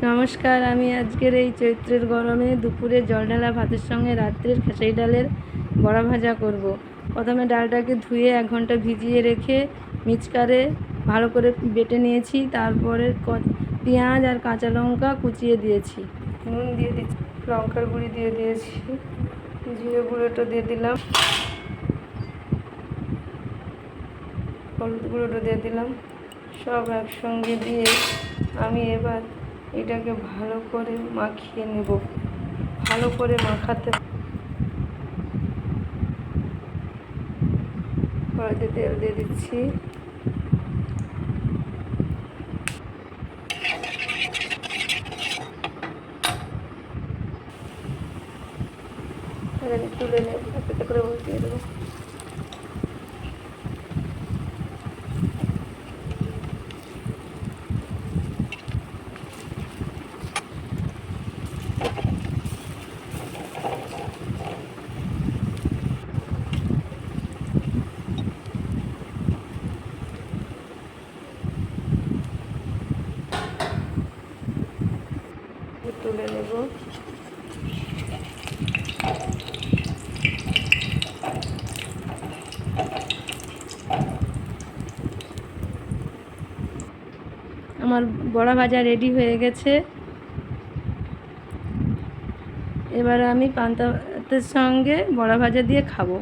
নমস্কার, আমি আজকের এই চৈত্রের গরমে দুপুরে জল ঢালা ভাতের সঙ্গে রাত্রের খেসারি ডালের বড়া ভাজা করব। প্রথমে ডালটাকে ধুয়ে 1 ঘন্টা ভিজিয়ে রেখে মিক্সচারে ভালো করে বেটে নিয়েছি। তারপরে পেঁয়াজ আর কাঁচা লঙ্কা কুচিয়ে দিয়েছি, নুন দিয়ে দিচ্ছি, লঙ্কার গুঁড়ি দিয়ে দিয়েছি, জিরে গুঁড়োটা দিয়ে দিলাম, হলুদ গুঁড়োটা দিয়ে দিলাম। সব একসঙ্গে দিয়ে আমি এবার এটাকে ভালো করে মাখিয়ে নেব। ভালো করে মাখাতে কড়াইতে তেল দিয়ে দিচ্ছি, তুলে নেব, একটা করে বসিয়ে দেবো। তুলে নেব। আমার বড়া ভাজা রেডি হয়ে গেছে। এবার আমি পান্তা ভাতের সঙ্গে বড়া ভাজা দিয়ে খাবো।